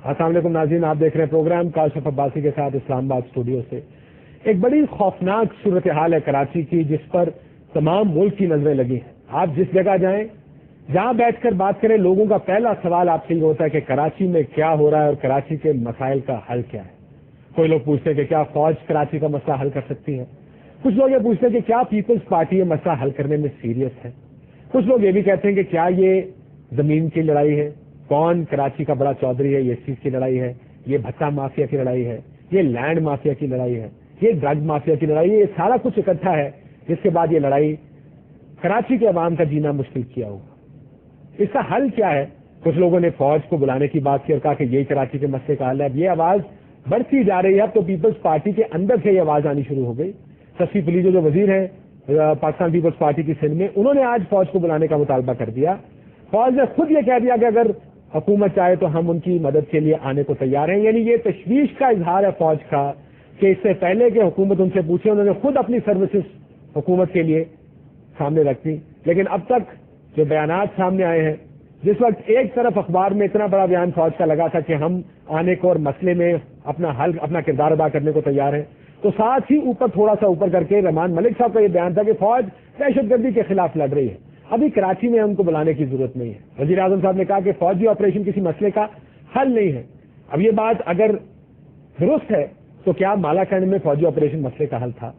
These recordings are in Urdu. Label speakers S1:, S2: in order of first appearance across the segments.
S1: السلام علیکم ناظرین، آپ دیکھ رہے ہیں پروگرام کاشف عباسی کے ساتھ اسلام آباد اسٹوڈیو سے۔ ایک بڑی خوفناک صورتحال ہے کراچی کی، جس پر تمام ملک کی نظریں لگی ہیں۔ آپ جس جگہ جائیں، جہاں بیٹھ کر بات کریں، لوگوں کا پہلا سوال آپ سے یہ ہوتا ہے کہ کراچی میں کیا ہو رہا ہے اور کراچی کے مسائل کا حل کیا ہے۔ کوئی لوگ پوچھتے ہیں کہ کیا فوج کراچی کا مسئلہ حل کر سکتی ہے، کچھ لوگ یہ پوچھتے ہیں کہ کیا پیپلز پارٹی یہ مسئلہ حل کرنے میں سیریس ہے، کچھ لوگ یہ بھی کہتے ہیں کہ کیا یہ زمین کی لڑائی ہے، کون کراچی کا بڑا چودھری ہے، یہ اس چیز کی لڑائی ہے، یہ بھٹا مافیا کی لڑائی ہے، یہ لینڈ مافیا کی لڑائی ہے، یہ ڈرگ مافیا کی لڑائی ہے، یہ سارا کچھ اکٹھا ہے جس کے بعد یہ لڑائی کراچی کے عوام کا جینا مشکل کیا ہوگا۔ اس کا حل کیا ہے؟ کچھ لوگوں نے فوج کو بلانے کی بات کی اور کہا کہ یہی کراچی کے مسئلے کا حل ہے۔ اب یہ آواز بڑھتی جا رہی ہے، اب تو پیپلز پارٹی کے اندر سے یہ آواز آنی شروع ہو گئی۔ سسی پلیجو جو وزیر ہیں پاکستان پیپلز پارٹی کی سندھ میں، انہوں نے آج فوج کو بلانے کا مطالبہ کر دیا۔ فوج نے خود یہ کہہ دیا کہ اگر حکومت چاہے تو ہم ان کی مدد کے لیے آنے کو تیار ہیں۔ یعنی یہ تشویش کا اظہار ہے فوج کا کہ اس سے پہلے کہ حکومت ان سے پوچھے، انہوں نے خود اپنی سروسز حکومت کے لیے سامنے رکھ دی۔ لیکن اب تک جو بیانات سامنے آئے ہیں، جس وقت ایک طرف اخبار میں اتنا بڑا بیان فوج کا لگا تھا کہ ہم آنے کو اور مسئلے میں اپنا کردار ادا کرنے کو تیار ہیں، تو ساتھ ہی تھوڑا سا اوپر کر کے رحمان ملک صاحب کا یہ بیان تھا کہ فوج دہشت گردی کے خلاف لڑ رہی ہے، ابھی کراچی میں ان کو بلانے کی ضرورت نہیں ہے۔ وزیر اعظم صاحب نے کہا کہ فوجی آپریشن کسی مسئلے کا حل نہیں ہے۔ اب یہ بات اگر درست ہے تو کیا مالا کنڈ میں فوجی آپریشن مسئلے کا حل تھا؟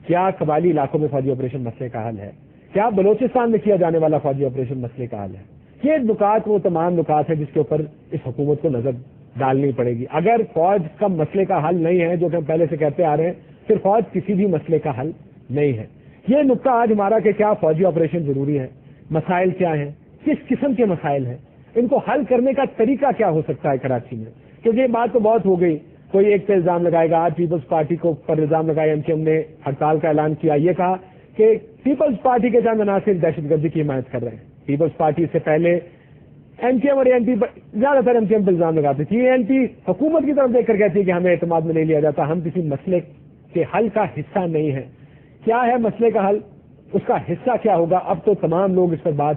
S1: کیا قبائلی علاقوں میں فوجی آپریشن مسئلے کا حل ہے؟ کیا بلوچستان میں کیا جانے والا فوجی آپریشن مسئلے کا حل ہے؟ یہ نکات وہ تمام نکات ہیں جس کے اوپر اس حکومت کو نظر ڈالنی پڑے گی۔ اگر فوج کا مسئلے کا حل نہیں ہے، جو کہ ہم پہلے سے کہتے آ رہے ہیں، پھر فوج کسی بھی مسئلے کا حل نہیں ہے۔ یہ نکتہ آج ہمارا کہ کیا فوجی آپریشن ضروری ہے، مسائل کیا ہیں، کس قسم کے مسائل ہیں، ان کو حل کرنے کا طریقہ کیا ہو سکتا ہے کراچی میں، کیونکہ یہ بات تو بہت ہو گئی۔ کوئی ایک پہ الزام لگائے گا، آج پیپلز پارٹی کو پر الزام لگایا، ان کے ہم نے ہڑتال کا اعلان کیا، یہ کہا کہ پیپلز پارٹی کے چند عناصر دہشت گردی کی حمایت کر رہے ہیں۔ پیپلز پارٹی سے پہلے این پی ایم اور این پی زیادہ تر این پی ایم پہ الزام لگاتے تھے، یہ این پی حکومت کی طرف دیکھ کر کہتی ہے کہ ہمیں اعتماد میں نہیں لیا جاتا، ہم کسی مسئلے کے حل کا حصہ نہیں ہے۔ کیا ہے مسئلے کا حل، اس کا حصہ کیا ہوگا؟ اب تو تمام لوگ اس پر بات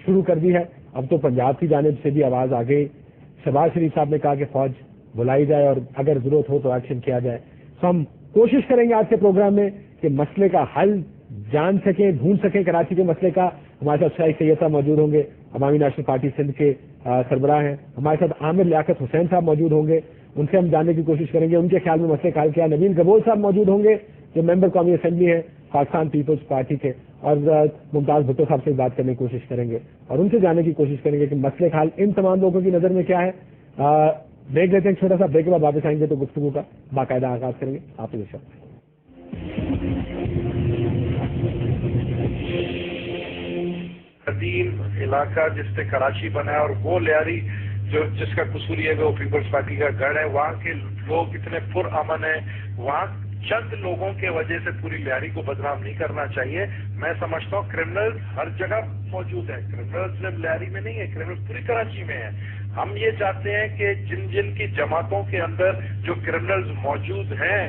S1: شروع کر دی ہے۔ اب تو پنجاب کی جانب سے بھی آواز آ گئی، شہباز شریف صاحب نے کہا کہ فوج بلائی جائے اور اگر ضرورت ہو تو ایکشن کیا جائے۔ تو ہم کوشش کریں گے آج کے پروگرام میں کہ مسئلے کا حل جان سکیں، ڈھونڈ سکیں کراچی کے مسئلے کا۔ ہمارے ساتھ شاہد سید صاحب موجود ہوں گے، عوامی نیشنل پارٹی سندھ کے سربراہ ہیں۔ ہمارے ساتھ عامر لیاقت حسین صاحب موجود ہوں گے، ان سے ہم جاننے کی کوشش کریں گے ان کے خیال میں مسئلے کا حل کیا۔ نوین گبول صاحب موجود ہوں گے جو ممبر قومی اسمبلی ہیں پاکستان پیپلز پارٹی کے، اور ممتاز بھٹو صاحب سے بات کرنے کی کوشش کریں گے اور ان سے جاننے کی کوشش کریں گے کہ مسئلے کا حل ان تمام لوگوں کی نظر میں کیا ہے۔ دیکھ لیتے ہیں چھوٹا سا بریک کے بعد واپس آئیں گے تو گفتگو کا باقاعدہ آغاز کریں گے۔ آپ کے شاء
S2: قدیم علاقہ جس سے کراچی بنا ہے اور وہ لیاری جس کا قصور ہے وہ پیپلز پارٹی کا گڑھ ہے، وہاں کے لوگ اتنے پرامن ہیں، وہاں چند لوگوں کے وجہ سے پوری لیاری کو بدنام نہیں کرنا چاہیے۔ میں سمجھتا ہوں کرمنل ہر جگہ موجود ہے، کرمنل صرف لیاری میں نہیں ہے، کرمنل پوری کراچی میں ہے۔ ہم یہ چاہتے ہیں کہ جن کی جماعتوں کے اندر جو کرمنلز موجود ہیں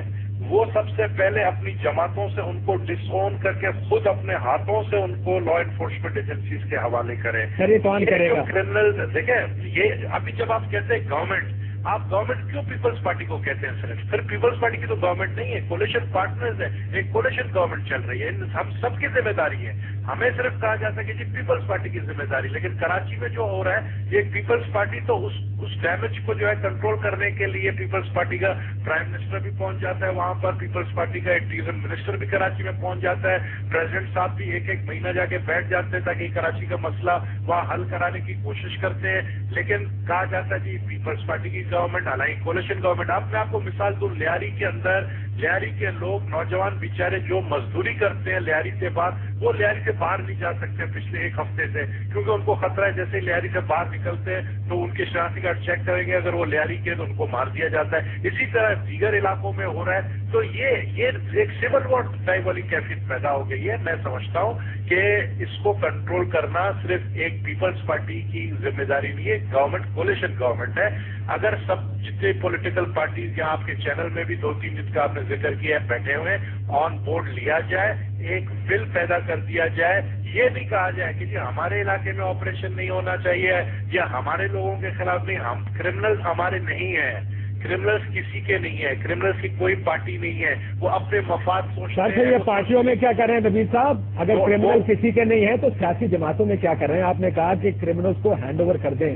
S2: وہ سب سے پہلے اپنی جماعتوں سے ان کو ڈس اون کر کے خود اپنے ہاتھوں سے ان کو لا انفورسمنٹ ایجنسیز کے حوالے کریں۔ کرمنل دیکھیں، یہ ابھی جب آپ کہتے ہیں گورنمنٹ، آپ گورنمنٹ کیوں پیپلز پارٹی کو کہتے ہیں؟ صرف پھر پیپلز پارٹی کی تو گورنمنٹ نہیں ہے، کولیشن پارٹنرز ہے، ایک کولیشن گورنمنٹ چل رہی ہے، ہم سب کی ذمہ داری ہے۔ ہمیں صرف کہا جاتا ہے کہ جی پیپلز پارٹی کی ذمہ داری، لیکن کراچی میں جو ہو رہا ہے یہ پیپلز پارٹی تو اس ڈیمیج کو جو ہے کنٹرول کرنے کے لیے پیپلز پارٹی کا پرائم منسٹر بھی پہنچ جاتا ہے وہاں پر، پیپلز پارٹی کا انٹیریئر منسٹر بھی کراچی میں پہنچ جاتا ہے، پریزیڈنٹ صاحب بھی ایک مہینہ جا کے بیٹھ جاتے ہیں تاکہ کراچی کا مسئلہ وہاں حل کرانے کی کوشش کرتے ہیں۔ لیکن کہا جاتا ہے جی پیپلز پارٹی کی گورنمنٹ، حالانکہ کولیشن گورنمنٹ۔ اب میں آپ کو مثال دوں، لیاری کے اندر لیاری کے لوگ نوجوان بیچارے جو مزدوری کرتے ہیں لیاری سے باہر، وہ لیاری سے باہر نہیں جا سکتے پچھلے ایک ہفتے سے، کیونکہ ان کو خطرہ ہے جیسے لیاری سے باہر نکلتے ہیں تو ان کے شناختی کارڈ چیک کریں گے، اگر وہ لیاری کے تو ان کو مار دیا جاتا ہے۔ اسی طرح دیگر علاقوں میں ہو رہا ہے، تو یہ ایک سول وار ٹائپ والی کیفیت پیدا ہو گئی ہے۔ میں سمجھتا ہوں کہ اس کو کنٹرول کرنا صرف ایک پیپلز پارٹی کی ذمہ داری نہیں ہے، گورنمنٹ کولیشن گورنمنٹ ہے۔ اگر سب جتنے پولیٹیکل پارٹیز یا آپ کے چینل میں بھی 2-3 جن کا آپ نے ذکر کیا ہے بیٹھے ہوئے آن بورڈ لیا جائے، ایک بل پیدا کر دیا جائے، یہ نہیں کہا جائے کہ جی ہمارے علاقے میں آپریشن نہیں ہونا چاہیے یا ہمارے لوگوں کے خلاف نہیں. ہم کرمنلز ہمارے نہیں ہیں, کرمنلز کسی کے نہیں ہے, کرمنلز کی کوئی پارٹی نہیں ہے, وہ اپنے مفاد سوچتے ہیں.
S1: سر یہ پارٹیوں میں کیا کر رہے ہیں نبیل صاحب؟ اگر کرمنل کسی کے نہیں ہے تو سیاسی جماعتوں میں کیا کر رہے ہیں؟ آپ نے کہا کہ کرمنلز کو ہینڈ اوور کر دیں.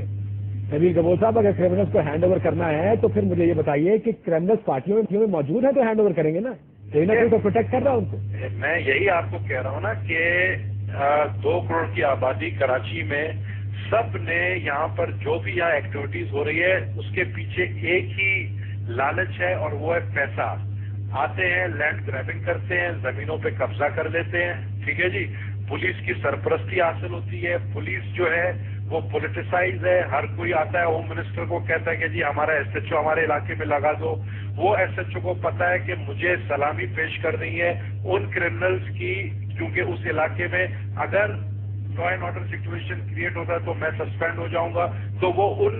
S1: نبیل گبور صاحب اگر کرمنلز کو ہینڈ اوور کرنا ہے تو پھر مجھے یہ بتائیے کہ کرمنلز پارٹیوں میں موجود ہیں تو ہینڈ اوور کریں گے نا, کوئی نہ کوئی تو پروٹیکٹ کر رہا ہے ان کو.
S2: میں یہی آپ کو کہہ رہا ہوں نا کہ 2 کروڑ کی آبادی کراچی میں, سب نے یہاں پر جو بھی یہاں ایکٹیویٹیز ہو رہی ہے اس کے پیچھے ایک ہی لالچ ہے اور وہ ہے پیسہ. آتے ہیں, لینڈ گریبنگ کرتے ہیں, زمینوں پہ قبضہ کر لیتے ہیں, ٹھیک ہے جی. پولیس کی سرپرستی حاصل ہوتی ہے, پولیس جو ہے وہ پولیٹیسائز ہے. ہر کوئی آتا ہے ہوم منسٹر کو کہتا ہے کہ جی ہمارا ایس ایچ او ہمارے علاقے میں لگا دو. وہ ایس ایچ او کو پتا ہے کہ مجھے سلامی پیش کرنی ہے ان کرمنلز کی, کیونکہ اس علاقے میں اگر law and order situation create ہوتا ہے تو میں سسپینڈ ہو جاؤں گا. تو وہ ان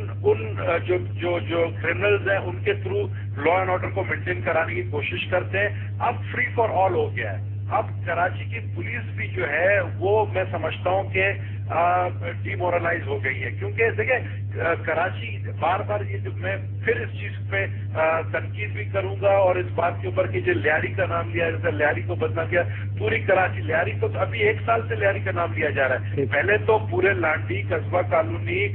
S2: جو کرمنلز ہیں ان کے تھرو لا اینڈ آرڈر کو مینٹین کرانے کی کوشش کرتے ہیں. اب فری فار آل ہو گیا ہے. اب کراچی کی پولیس بھی جو ہے وہ میں سمجھتا ہوں کہ ڈی مورلائز ہو گئی ہے, کیونکہ دیکھیں کراچی بار بار یہ میں پھر اس چیز پہ تنقید بھی کروں گا اور اس بات کے اوپر کہ جو لیاری کا نام لیا جیسے لیاری کو بدنام کیا پوری کراچی. لیاری کو تو ابھی 1 سال سے لیاری کا نام لیا جا رہا ہے. پہلے تو پورے لانڈی, قصبہ کالونی,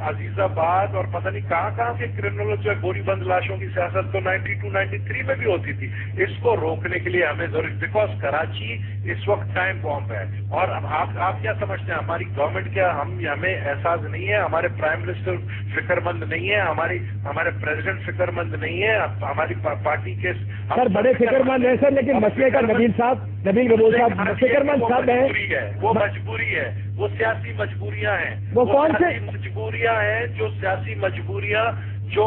S2: عزیز آباد اور پتہ نہیں کہاں کے کرمنل جو ہے گولی بند لاشوں کی سیاست تو 92-93 میں بھی ہوتی تھی. اس کو روکنے کے لیے ہمیں ضروری, بیکاز کراچی اس وقت ٹائم بام ہے. اور اب آپ کیا سمجھتے ہیں ہماری گورنمنٹ کیا ہمیں احساس نہیں ہے, ہمارے پرائم منسٹر فکر مند نہیں ہے, ہمارے پریزیڈنٹ فکر مند نہیں ہے, ہماری پارٹی کے
S1: سر بڑے فکر مند ہیں سر, لیکن مسئلے کا نبیل گبور صاحب فکر مند سب ہے,
S2: وہ مجبوری ہے, وہ سیاسی مجبوریاں ہیں.
S1: وہ کون سے
S2: مجبوریاں ہیں جو سیاسی مجبوریاں جو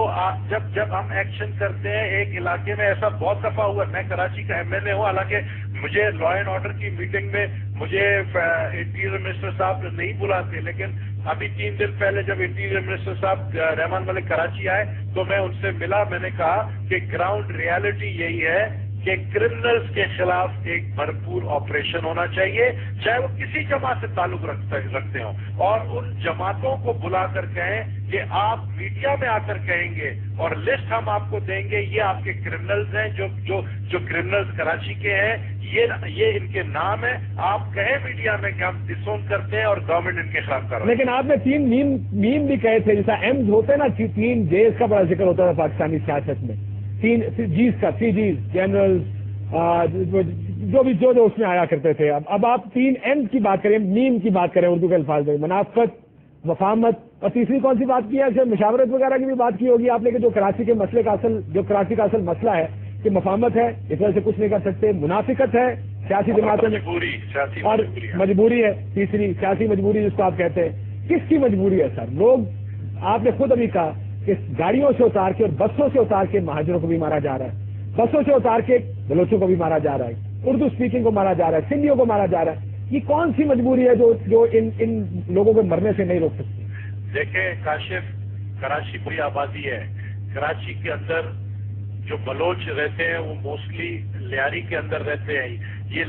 S2: جب ہم ایکشن کرتے ہیں ایک علاقے میں. ایسا بہت دفعہ ہوا. میں کراچی کا ایم ایل اے ہوں, حالانکہ مجھے لا اینڈ آرڈر کی میٹنگ میں مجھے انٹیریئر منسٹر صاحب نہیں بلاتے, لیکن ابھی 3 دن پہلے جب انٹیریئر منسٹر صاحب رحمان ملک کراچی آئے تو میں ان سے ملا. میں نے کہا کہ گراؤنڈ ریالٹی یہی ہے کہ کرمنلز کے خلاف ایک بھرپور آپریشن ہونا چاہیے, چاہے وہ کسی جماعت سے تعلق رکھتے ہوں, اور ان جماعتوں کو بلا کر کہیں کہ آپ میڈیا میں آ کر کہیں گے اور لسٹ ہم آپ کو دیں گے, یہ آپ کے کرمنلز ہیں جو کرمنلز کراچی کے ہیں, یہ ان کے نام ہے. آپ کہیں میڈیا میں کہ ہم ڈسون کرتے ہیں اور گورنمنٹ ان کے خلاف کر رہے ہیں.
S1: لیکن آپ نے 3 میم بھی کہے تھے, جیسا ایمز ہوتے ہیں نا, 3 جیز کا بڑا ذکر ہوتا تھا پاکستانی سیاست میں, 3 جیز کا, 3 جیز جنرل جو اس میں آیا کرتے تھے. اب آپ 3 ایمز کی بات کریں, میم کی بات کریں اردو کے الفاظ میں, منافقت, وفامت, اور تیسری کون سی بات کی ہے؟ مشاورت وغیرہ کی بھی بات کی ہوگی آپ نے, کہ جو کراچی کے مسئلے کا کراچی کا اصل مسئلہ ہے کہ مفاہمت ہے, اس وجہ سے کچھ نہیں کر سکتے, منافقت ہے سیاسی جماعتوں میں, اور مجبوری ہے تیسری, سیاسی مجبوری جس کو آپ کہتے ہیں. کس کی مجبوری ہے سر؟ لوگ, آپ نے خود ابھی کہا کہ گاڑیوں سے اتار کے اور بسوں سے اتار کے مہاجروں کو بھی مارا جا رہا ہے, بسوں سے اتار کے بلوچوں کو بھی مارا جا رہا ہے, اردو اسپیکنگ کو مارا جا رہا ہے, سندھیوں کو مارا جا رہا ہے. یہ کون سی مجبوری ہے جو ان لوگوں کو مرنے سے نہیں روک سکتی؟
S2: دیکھیں کاشف, کراچی بڑی آبادی ہے. کراچی کے اندر جو بلوچ رہتے ہیں وہ موسٹلی لیاری کے اندر رہتے ہیں. یہ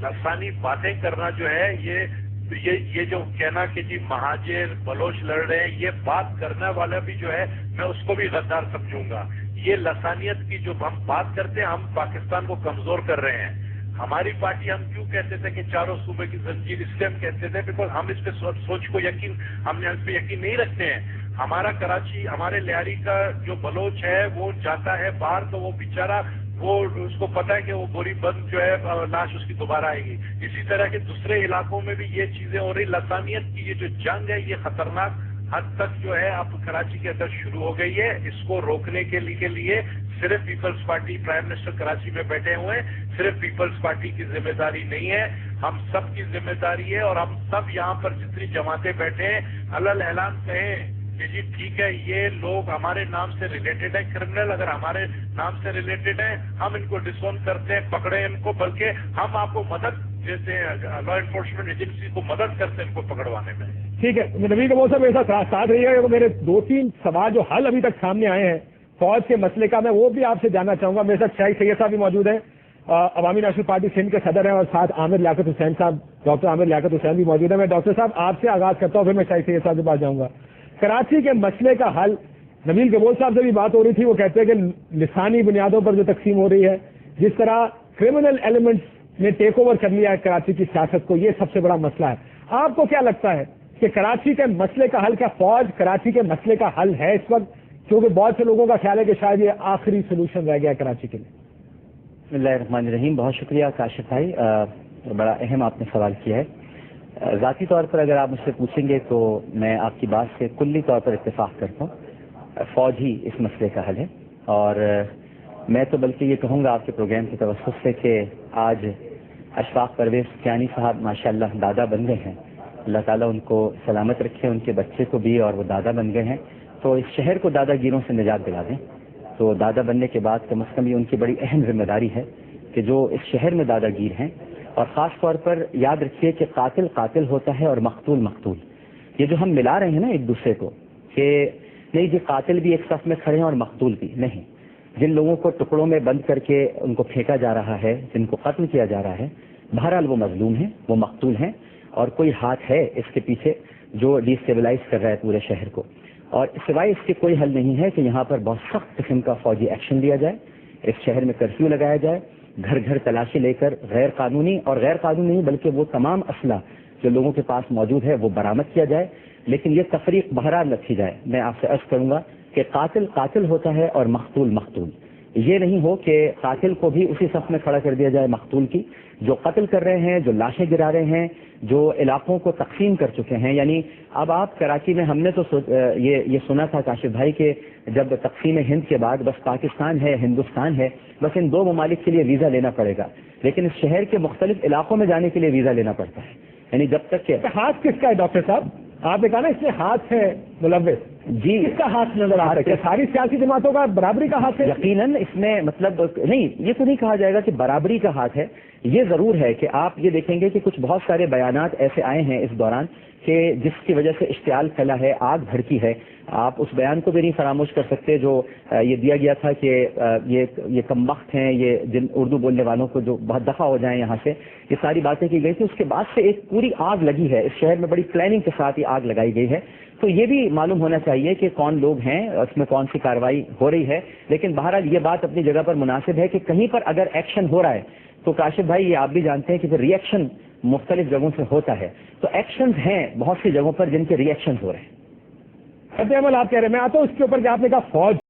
S2: لسانی باتیں کرنا جو ہے, یہ جو کہنا کہ جی مہاجر بلوچ لڑ رہے ہیں, یہ بات کرنے والا بھی جو ہے میں اس کو بھی غدار سمجھوں گا. یہ لسانیت کی جو ہم بات کرتے ہیں, ہم پاکستان کو کمزور کر رہے ہیں. ہماری پارٹی, ہم کیوں کہتے تھے کہ 4 صوبے کی زنجیر, اس لیے ہم کہتے تھے بیکاز ہم اس پہ سوچ کو ہم اس پہ یقین نہیں رکھتے ہیں. ہمارا کراچی, ہمارے لیاری کا جو بلوچ ہے وہ جاتا ہے باہر تو وہ بیچارہ, وہ اس کو پتا ہے کہ وہ گولی بند جو ہے لاش اس کی دوبارہ آئے گی. اسی طرح کے دوسرے علاقوں میں بھی یہ چیزیں ہو رہی. لسانیت کی یہ جو جنگ ہے یہ خطرناک حد تک جو ہے اب کراچی کے اندر شروع ہو گئی ہے. اس کو روکنے کے لیے صرف پیپلز پارٹی, پرائم منسٹر کراچی میں بیٹھے ہوئے ہیں, صرف پیپلز پارٹی کی ذمہ داری نہیں ہے, ہم سب کی ذمہ داری ہے. اور ہم سب یہاں پر جتنی جماعتیں بیٹھے ہیں علل اعلان کہیں کہ جی ٹھیک ہے, یہ لوگ ہمارے نام سے ریلیٹڈ ہیں, کرمنل اگر ہمارے نام سے ریلیٹڈ ہیں, ہم ان کو ڈسون کرتے ہیں, پکڑے ان کو, بلکہ ہم آپ کو مدد دیتے ہیں, لا انفورسمنٹ ایجنسی کو مدد کرتے ہیں ان کو پکڑوانے میں.
S1: ٹھیک ہے, نبی کا موسم ایسا ساتھ رہی ہے. میرے 2-3 سوال جو حل ابھی تک سامنے آئے ہیں فوج کے مسئلے کا, میں وہ بھی آپ سے جاننا چاہوں گا. میرے ساتھ شاہد سید صاحب بھی موجود ہیں. عوامی نیشنل پارٹی سندھ کے صدر ہیں اور ساتھ عامر لیاقت حسین صاحب، ڈاکٹر عامر لیاقت حسین بھی موجود ہیں. میں ڈاکٹر صاحب آپ سے آغاز کرتا ہوں، پھر میں شاہد سید صاحب کے پاس جاؤں گا. کراچی کے مسئلے کا حل، نبیل گبول صاحب سے بھی بات ہو رہی تھی، وہ کہتے ہیں کہ لسانی بنیادوں پر جو تقسیم ہو رہی ہے، جس طرح کرمنل ایلیمنٹس نے ٹیک اوور کر لیا ہے کراچی کی سیاست کو، یہ سب سے بڑا مسئلہ ہے. آپ کو کیا لگتا ہے کہ کراچی کے مسئلے کا حل، کیا فوج کراچی کے مسئلے کا حل ہے اس وقت؟ کیونکہ بہت سے لوگوں کا خیال ہے کہ شاید یہ آخری سولوشن رہ گیا کراچی کے لیے.
S3: بسم اللہ الرحمن الرحیم. بہت شکریہ کاشف بھائی، بڑا اہم آپ نے سوال کیا ہے. ذاتی طور پر اگر آپ مجھ سے پوچھیں گے تو میں آپ کی بات سے کلی طور پر اتفاق کرتا ہوں. فوج ہی اس مسئلے کا حل ہے، اور میں تو بلکہ یہ کہوں گا آپ کے پروگرام کی توسط سے کہ آج اشفاق پرویز سفیانی صاحب ماشاءاللہ دادا بن گئے ہیں. اللہ تعالیٰ ان کو سلامت رکھے، ان کے بچے کو بھی، اور وہ دادا بن گئے ہیں. تو اس شہر کو دادا گیروں سے نجات دلا دیں. تو دادا بننے کے بعد کم از کم یہ ان کی بڑی اہم ذمہ داری ہے کہ جو اس شہر میں دادا گیر ہیں، اور خاص طور پر یاد رکھیے کہ قاتل قاتل ہوتا ہے اور مقتول مقتول. یہ جو ہم ملا رہے ہیں نا ایک دوسرے کو، کہ نہیں جی قاتل بھی ایک صف میں کھڑے ہیں اور مقتول بھی نہیں. جن لوگوں کو ٹکڑوں میں بند کر کے ان کو پھینکا جا رہا ہے، جن کو قتل کیا جا رہا ہے، بہرحال وہ مظلوم ہیں، وہ مقتول ہیں، اور کوئی ہاتھ ہے اس کے پیچھے جو ڈیسٹیبلائز کر رہا ہے پورے شہر کو. اور سوائے اس کے کوئی حل نہیں ہے کہ یہاں پر بہت سخت قسم کا فوجی ایکشن لیا جائے، اس شہر میں کرفیو لگایا جائے، گھر گھر تلاشی لے کر غیر قانونی نہیں بلکہ وہ تمام اسلحہ جو لوگوں کے پاس موجود ہے وہ برآمد کیا جائے. لیکن یہ تفریق بہرحال رکھی جائے. میں آپ سے عرض کروں گا کہ قاتل قاتل ہوتا ہے اور مقتول مقتول. یہ نہیں ہو کہ قاتل کو بھی اسی صف میں کھڑا کر دیا جائے مقتول کی. جو قتل کر رہے ہیں، جو لاشیں گرا رہے ہیں، جو علاقوں کو تقسیم کر چکے ہیں. یعنی اب آپ کراچی میں، ہم نے تو یہ سنا تھا کاشف بھائی کہ جب تقسیم ہند کے بعد بس پاکستان ہے، ہندوستان ہے، بس ان دو ممالک کے لیے ویزا لینا پڑے گا. لیکن اس شہر کے مختلف علاقوں میں جانے کے لیے ویزا لینا پڑتا ہے. یعنی جب تک کہ
S1: ہاتھ کس کا ہے ڈاکٹر صاحب؟ آپ نے کہا نا اس میں ہاتھ ہے ملوث.
S3: جی
S1: کس کا ہاتھ نظر آ رہا ہے؟ ساری سیاسی جماعتوں کا برابری کا ہاتھ ہے؟
S3: یقیناً اس میں مطلب نہیں، یہ تو نہیں کہا جائے گا کہ برابری کا ہاتھ ہے. یہ ضرور ہے کہ آپ یہ دیکھیں گے کہ کچھ بہت سارے بیانات ایسے آئے ہیں اس دوران کہ جس کی وجہ سے اشتعال پھیلا ہے، آگ بھڑکی ہے. آپ اس بیان کو بھی نہیں فراموش کر سکتے جو یہ دیا گیا تھا کہ یہ کم وقت ہیں، یہ جن اردو بولنے والوں کو جو بہت دفعہ ہو جائیں یہاں سے، یہ ساری باتیں کی گئی تھی. اس کے بعد سے ایک پوری آگ لگی ہے اس شہر میں، بڑی پلاننگ کے ساتھ یہ آگ لگائی گئی ہے. تو یہ بھی معلوم ہونا چاہیے کہ کون لوگ ہیں، اس میں کون سی کارروائی ہو رہی ہے. لیکن بہرحال یہ بات اپنی جگہ پر مناسب ہے کہ کہیں پر اگر ایکشن ہو رہا ہے تو کاشف بھائی یہ آپ بھی جانتے ہیں کہ پھر ری ایکشن مختلف جگہوں سے ہوتا ہے. تو ایکشنز ہیں بہت سی جگہوں پر جن کے ری ایکشنز ہو رہے ہیں.
S1: عمل آپ کہہ رہے ہیں، میں آتا ہوں اس کے اوپر کہ آپ نے کہا فوج